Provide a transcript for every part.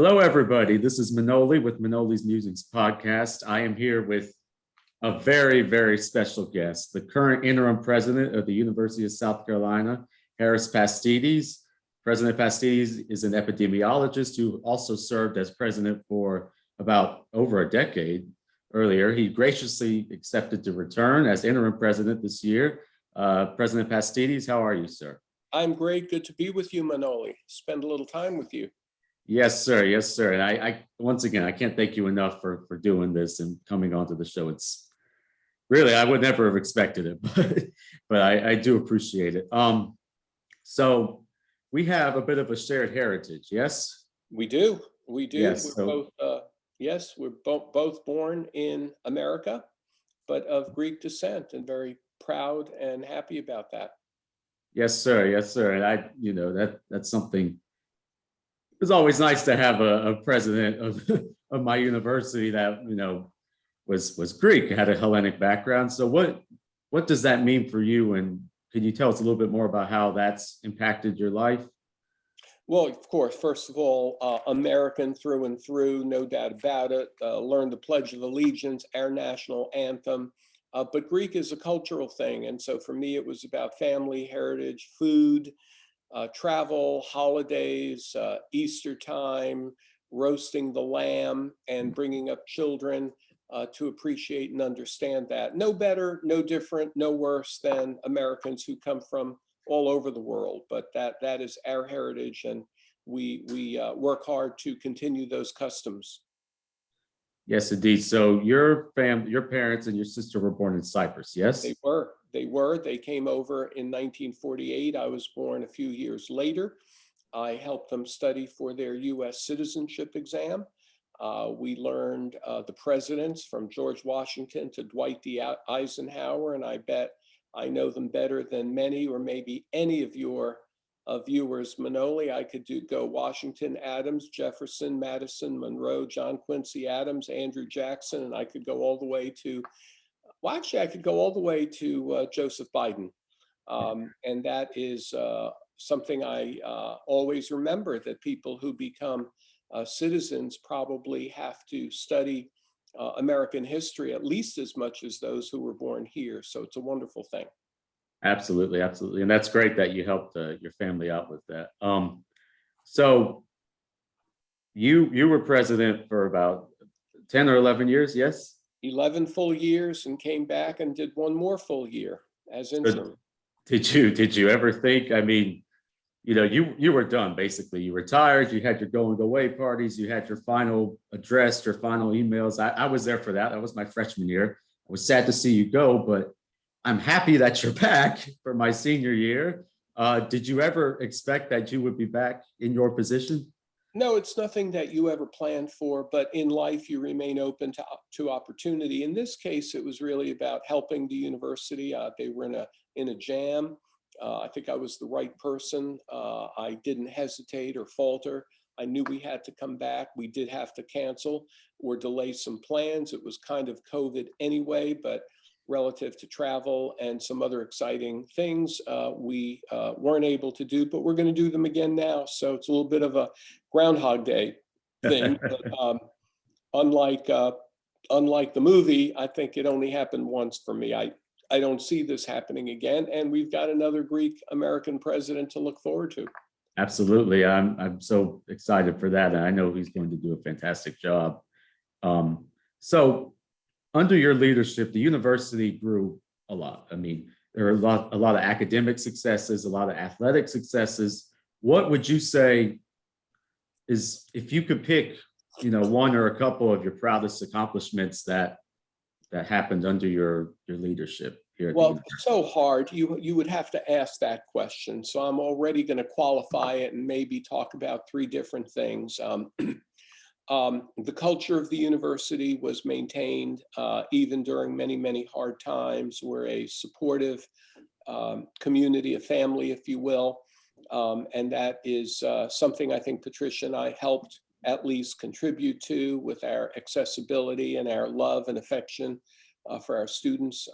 Hello, everybody. This is Manoli with Manoli's Musings podcast. I am here with a very, very special guest, the current interim president of the University of South Carolina, Harris Pastides. President Pastides is an epidemiologist who also served as president for about over a decade. Earlier, he graciously accepted to return as interim president this year. President Pastides, how are you, sir? I'm great. Good to be with you, Manoli. Spend a little time with you. Yes, sir. Yes, sir. And I once again, I can't thank you enough for doing this and coming onto the show. It's really, I would never have expected it, but I do appreciate it. So we have a bit of a shared heritage. Yes, We do. We do. yes. We're both born in America, but of Greek descent, and very proud and happy about that. Yes, sir. Yes, sir. And that's something. It's always nice to have a president of my university that was Greek, had a Hellenic background. So what does that mean for you? And can you tell us a little bit more about how that's impacted your life? Well, of course, first of all, American through and through, no doubt about it. Learned the Pledge of Allegiance, our national anthem. But Greek is a cultural thing. And so for me, it was about family, heritage, food, travel, holidays, Easter time, roasting the lamb, and bringing up children to appreciate and understand that. No better, no different, no worse than Americans who come from all over the world. But that is our heritage, and we work hard to continue those customs. Yes, indeed. So your parents and your sister were born in Cyprus, yes? They were. They came over in 1948. I was born a few years later. I helped them study for their US citizenship exam. We learned the presidents from George Washington to Dwight D. Eisenhower, and I bet I know them better than many or maybe any of your viewers. Manoli, I could go Washington, Adams, Jefferson, Madison, Monroe, John Quincy Adams, Andrew Jackson, and I could go all the way to I could go all the way to Joseph Biden. And that is something I always remember, that people who become citizens probably have to study American history at least as much as those who were born here. So it's a wonderful thing. Absolutely, absolutely. And that's great that you helped your family out with that. So you were president for about 10 or 11 years, yes? 11 full years, and came back and did one more full year as interim. Did you ever think, I mean, you were done basically. You retired, you had your going away parties, you had your final address, your final emails. I was there for that. That was my freshman year. I was sad to see you go, but I'm happy that you're back for my senior year. Did you ever expect that you would be back in your position? No, it's nothing that you ever planned for, but in life you remain open to opportunity. In this case, it was really about helping the university. They were in a jam. I think I was the right person. I didn't hesitate or falter. I knew we had to come back. We did have to cancel or delay some plans. It was kind of COVID anyway, but relative to travel and some other exciting things we weren't able to do, but we're going to do them again now. So it's a little bit of a Groundhog Day thing. But unlike the movie, I think it only happened once for me. I don't see this happening again, and we've got another Greek American president to look forward to. Absolutely. I'm so excited for that. And I know he's going to do a fantastic job. So under your leadership, the university grew a lot. I mean, there are a lot of academic successes, a lot of athletic successes. What would you say is, if you could pick, one or a couple of your proudest accomplishments that happened under your leadership here? Well, it's so hard. You would have to ask that question. So I'm already going to qualify it and maybe talk about three different things. The culture of the university was maintained even during many, many hard times. We're a supportive community, a family, if you will. And that is something I think Patricia and I helped at least contribute to, with our accessibility and our love and affection for our students.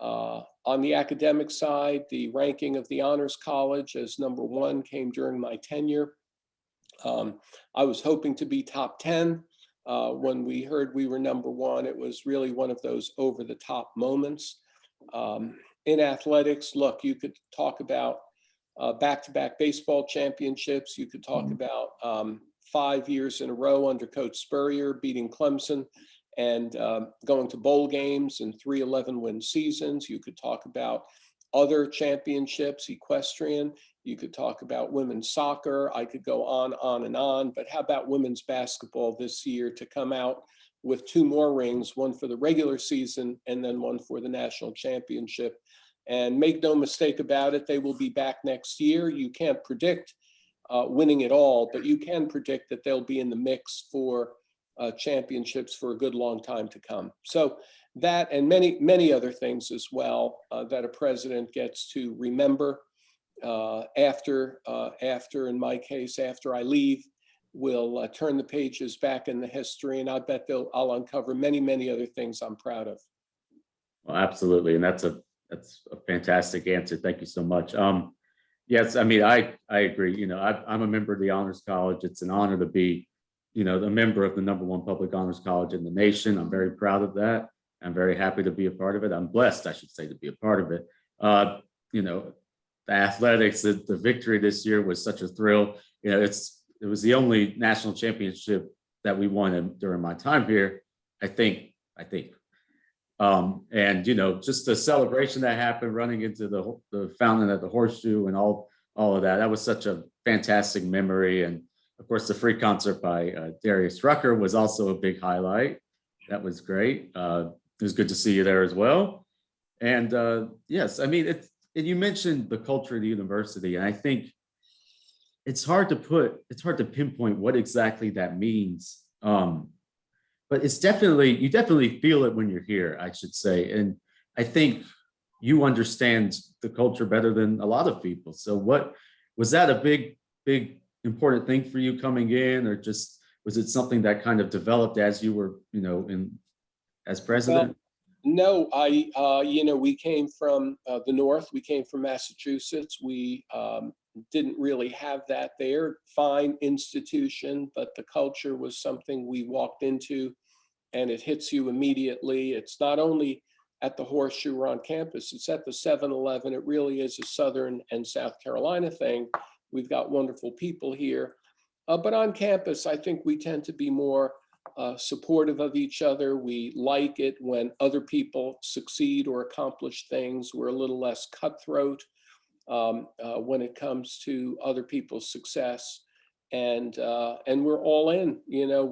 On the academic side, the ranking of the Honors College as #1 came during my tenure. I was hoping to be top 10. When we heard we were number one, it was really one of those over the top moments. In athletics, look, you could talk about back-to-back baseball championships. You could talk about 5 years in a row under Coach Spurrier, beating Clemson and going to bowl games and 3 11-win seasons. You could talk about other championships, equestrian. You could talk about women's soccer. I could go on and on. But how about women's basketball this year to come out with 2 more rings, one for the regular season and then one for the national championship? And make no mistake about it, they will be back next year. You can't predict winning it all, but you can predict that they'll be in the mix for championships for a good long time to come. So that and many, many other things as well that a president gets to remember after, in my case, after I leave, we'll turn the pages back in the history, and I bet I'll uncover many, many other things I'm proud of. Well, absolutely. And that's a fantastic answer. Thank you so much. Yes, I mean, I agree. You know, I'm a member of the Honors College. It's an honor to be, you know, the member of the #1 public honors college in the nation. I'm very proud of that. I'm very happy to be a part of it. I'm blessed, I should say, to be a part of it. You know, the athletics, the victory this year was such a thrill. You know, it was the only national championship that we won during my time here, I think. And you know, just the celebration that happened, running into the fountain at the Horseshoe and all of that. That was such a fantastic memory. And of course, the free concert by Darius Rucker was also a big highlight. That was great. It was good to see you there as well. And yes, I mean, you mentioned the culture of the university, and I think it's hard to pinpoint what exactly that means. But you definitely feel it when you're here, I should say. And I think you understand the culture better than a lot of people. So was that a big, important thing for you coming in, or just, was it something that kind of developed as you were, you know, as president? Well, no, you know, we came from the North. We came from Massachusetts. We didn't really have that there. Fine institution, but the culture was something we walked into, and it hits you immediately. It's not only at the Horseshoe or on campus, it's at the 7-Eleven. It really is a Southern and South Carolina thing. We've got wonderful people here. But on campus, I think we tend to be more supportive of each other. We like it when other people succeed or accomplish things. We're a little less cutthroat when it comes to other people's success. And we're all in. You know,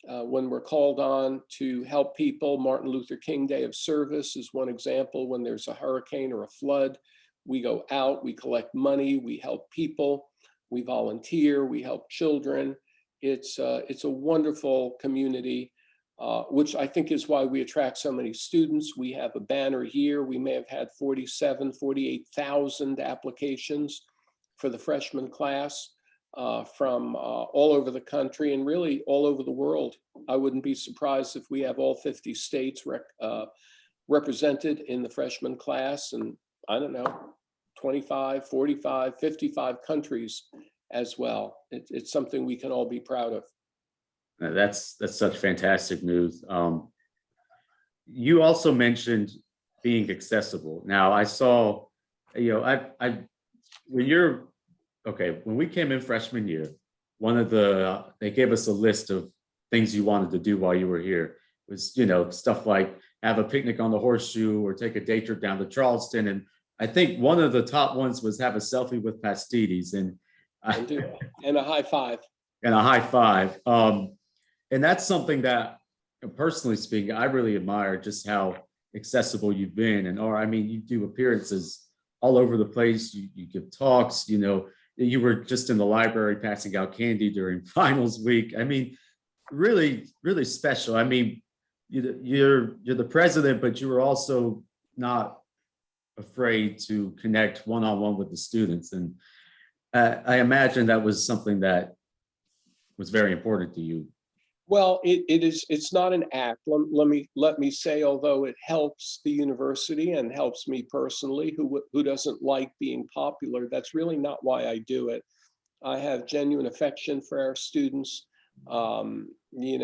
when we're called on to help people, Martin Luther King Day of Service is one example. When there's a hurricane or a flood, we go out, we collect money, we help people, we volunteer, we help children. It's a wonderful community, which I think is why we attract so many students. We have a banner here. We may have had 48,000 applications for the freshman class from all over the country and really all over the world. I wouldn't be surprised if we have all 50 states represented in the freshman class, and I don't know, 25, 45, 55 countries as well. It's something we can all be proud of. That's such fantastic news. You also mentioned being accessible. Now, I saw, you know, when we came in freshman year, they gave us a list of things you wanted to do while you were here. It was, you know, stuff like have a picnic on the Horseshoe or take a day trip down to Charleston. And I think one of the top ones was have a selfie with Pastides and a high five. And a high five. And that's something that, personally speaking, I really admire, just how accessible you've been. I mean, you do appearances all over the place. You give talks, you know, you were just in the library passing out candy during finals week. I mean, really, really special. I mean, you're the president, but you were also not afraid to connect one-on-one with the students. And I imagine that was something that was very important to you. Well, it's not an act. Let me say, although it helps the university and helps me personally, who doesn't like being popular, that's really not why I do it. I have genuine affection for our students.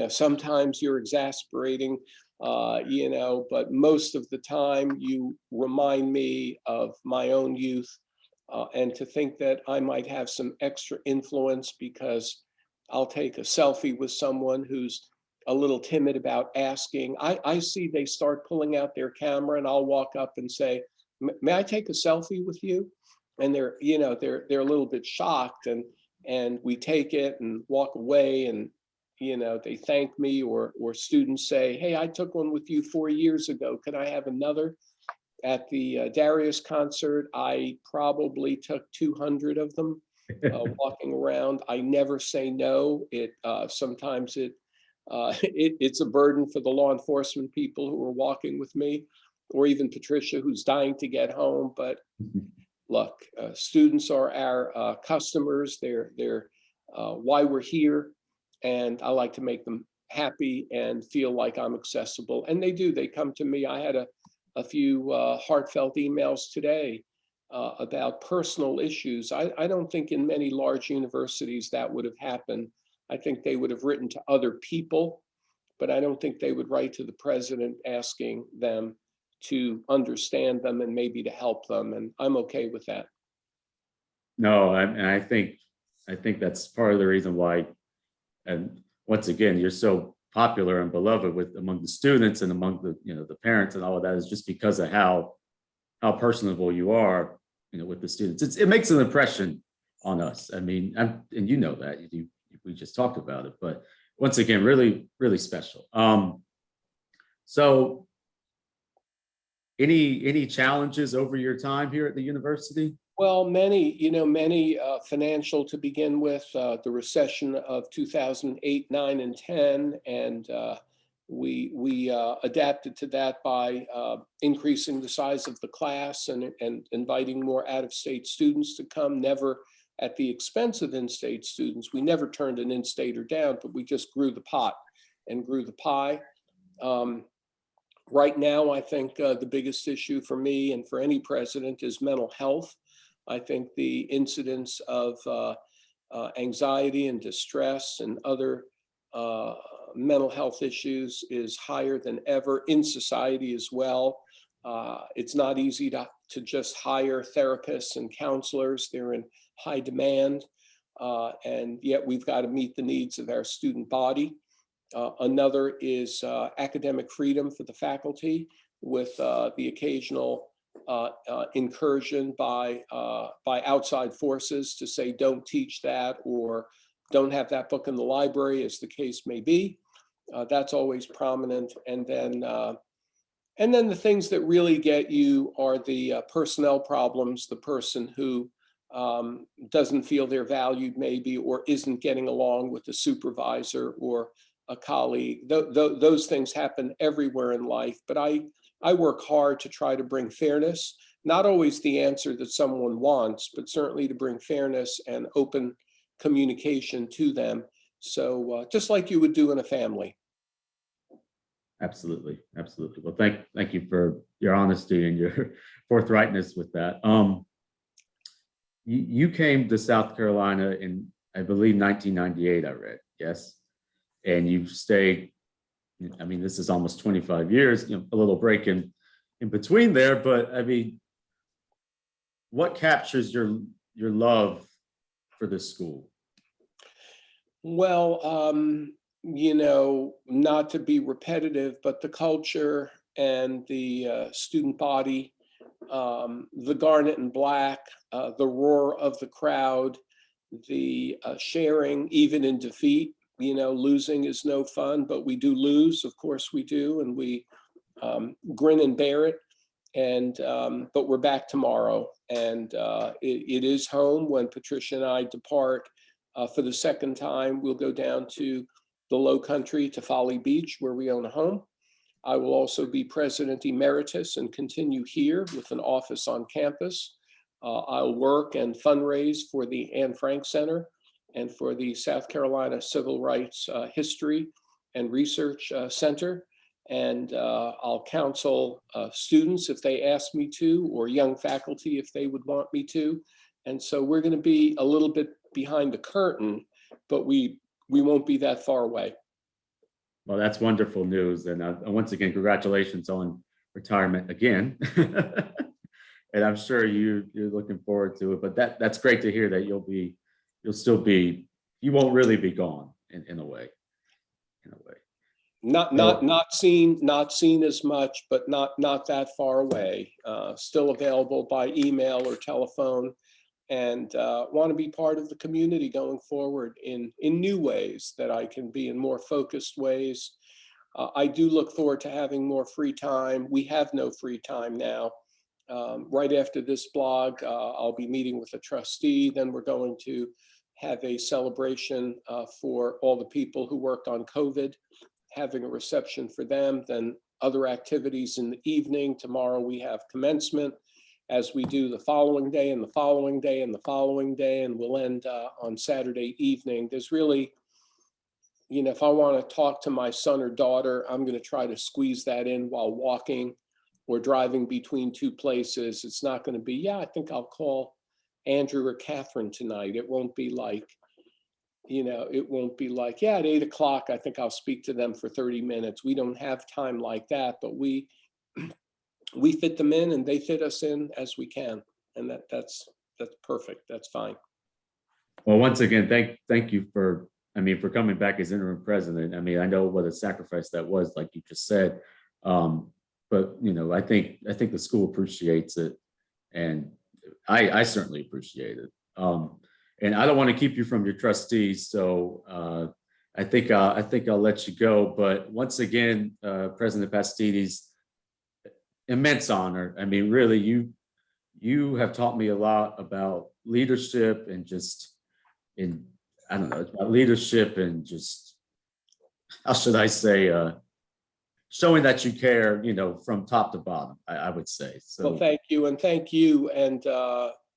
Sometimes you're exasperating, but most of the time you remind me of my own youth, and to think that I might have some extra influence because I'll take a selfie with someone who's a little timid about asking. I see they start pulling out their camera, and I'll walk up and say, may I take a selfie with you? And they're a little bit shocked, and we take it and walk away, and they thank me, or students say, hey, I took one with you 4 years ago. Could I have another? At the Darius concert, I probably took 200 of them walking around. I never say no. Sometimes it's a burden for the law enforcement people who are walking with me, or even Patricia, who's dying to get home. But look, students are our customers. They're why we're here, and I like to make them happy and feel like I'm accessible. And they do. They come to me. I had a few heartfelt emails today about personal issues. I don't think in many large universities that would have happened. I think they would have written to other people, but I don't think they would write to the president asking them to understand them and maybe to help them. And I'm okay with that. No, I think that's part of the reason why, and once again, you're so popular and beloved among the students and among the parents and all of that, is just because of how personable you are, with the students. It makes an impression on us. I mean, and you know that we just talked about it, but once again, really, really special. So any challenges over your time here at the university? Well, many financial to begin with, the recession of 2008, 9, and 10, and we adapted to that by increasing the size of the class and inviting more out-of-state students to come, never at the expense of in-state students. We never turned an in-stater down, but we just grew the pot and grew the pie. Right now, I think the biggest issue for me and for any president is mental health. I think the incidence of anxiety and distress and other mental health issues is higher than ever in society as well. It's not easy to just hire therapists and counselors. They're in high demand, and yet we've got to meet the needs of our student body. Another is academic freedom for the faculty, with the occasional incursion by outside forces to say, don't teach that, or don't have that book in the library, as the case may be. That's always prominent. And then the things that really get you are the personnel problems, the person who doesn't feel they're valued maybe, or isn't getting along with the supervisor or a colleague. Those things happen everywhere in life, but I work hard to try to bring fairness, not always the answer that someone wants, but certainly to bring fairness and open communication to them. So just like you would do in a family. Absolutely. Absolutely. Well, thank you for your honesty and your forthrightness with that. You came to South Carolina in, I believe, 1998, I read, yes? And you've stayed, I mean, this is almost 25 years, a little break in between there, but I mean, what captures your love for this school? Well, not to be repetitive, but the culture and the student body, the garnet and black, the roar of the crowd, the sharing, even in defeat. Losing is no fun, but we do lose. Of course we do. And we grin and bear it. But we're back tomorrow. And it is home. When Patricia and I depart for the second time, we'll go down to the Low Country to Folly Beach, where we own a home. I will also be president emeritus and continue here with an office on campus. I'll work and fundraise for the Anne Frank Center and for the South Carolina Civil Rights History and Research Center. And I'll counsel students if they ask me to, or young faculty if they would want me to. And so we're going to be a little bit behind the curtain, but we won't be that far away. Well, that's wonderful news. And once again, congratulations on retirement again. And I'm sure you're looking forward to it. But that's great to hear that you'll still be, you won't really be gone in a way. Not seen as much, but not that far away. Still available by email or telephone, and want to be part of the community going forward in new ways that I can be in more focused ways. I do look forward to having more free time. We have no free time now. Right after this blog, I'll be meeting with a trustee. Then we're going to have a celebration for all the people who worked on COVID, having a reception for them, then other activities in the evening. Tomorrow we have commencement, as we do the following day and the following day and the following day, and we'll end on Saturday evening. There's really, if I want to talk to my son or daughter, I'm going to try to squeeze that in while walking or driving between two places. It's not going to be, yeah, I think I'll call Andrew or Catherine tonight. It won't be like, yeah, at 8 o'clock, I think I'll speak to them for 30 minutes. We don't have time like that, but we fit them in and they fit us in as we can. And that's perfect. That's fine. Well, once again, thank you for coming back as interim president. I know what a sacrifice that was, like you just said. But I think the school appreciates it, and I certainly appreciate it. And I don't want to keep you from your trustees, so I think I'll let you go. But once again, President Pastides, immense honor. Really, you have taught me a lot about leadership and I don't know, it's about leadership and just, how should I say, showing that you care, from top to bottom, I would say. So, well, thank you. And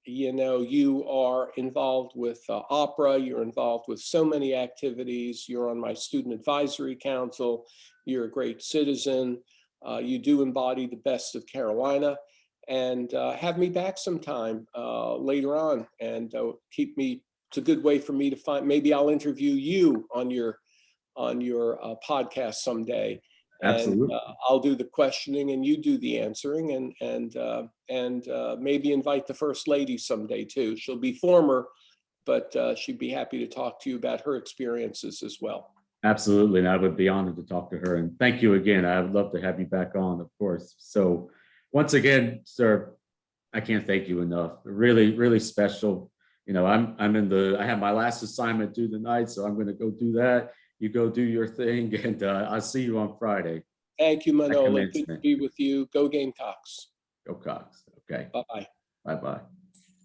you are involved with opera, you're involved with so many activities, you're on my student advisory council, you're a great citizen, you do embody the best of Carolina, and have me back sometime later on, and keep me, it's a good way for me to find, maybe I'll interview you on your podcast someday. absolutely. And I'll do the questioning and you do the answering, and maybe invite the First Lady someday too. She'll be former, but she'd be happy to talk to you about her experiences as well. Absolutely, and I would be honored to talk to her. And thank you again. I would love to have you back on, of course. So once again, sir, I can't thank you enough. Really, really special. I have my last assignment due tonight, so I'm going to go do that. You go do your thing, and I'll see you on Friday. Thank you, Manoli. Good to be with you. Go Gamecocks. Go Cox. Okay. Bye-bye. Bye-bye.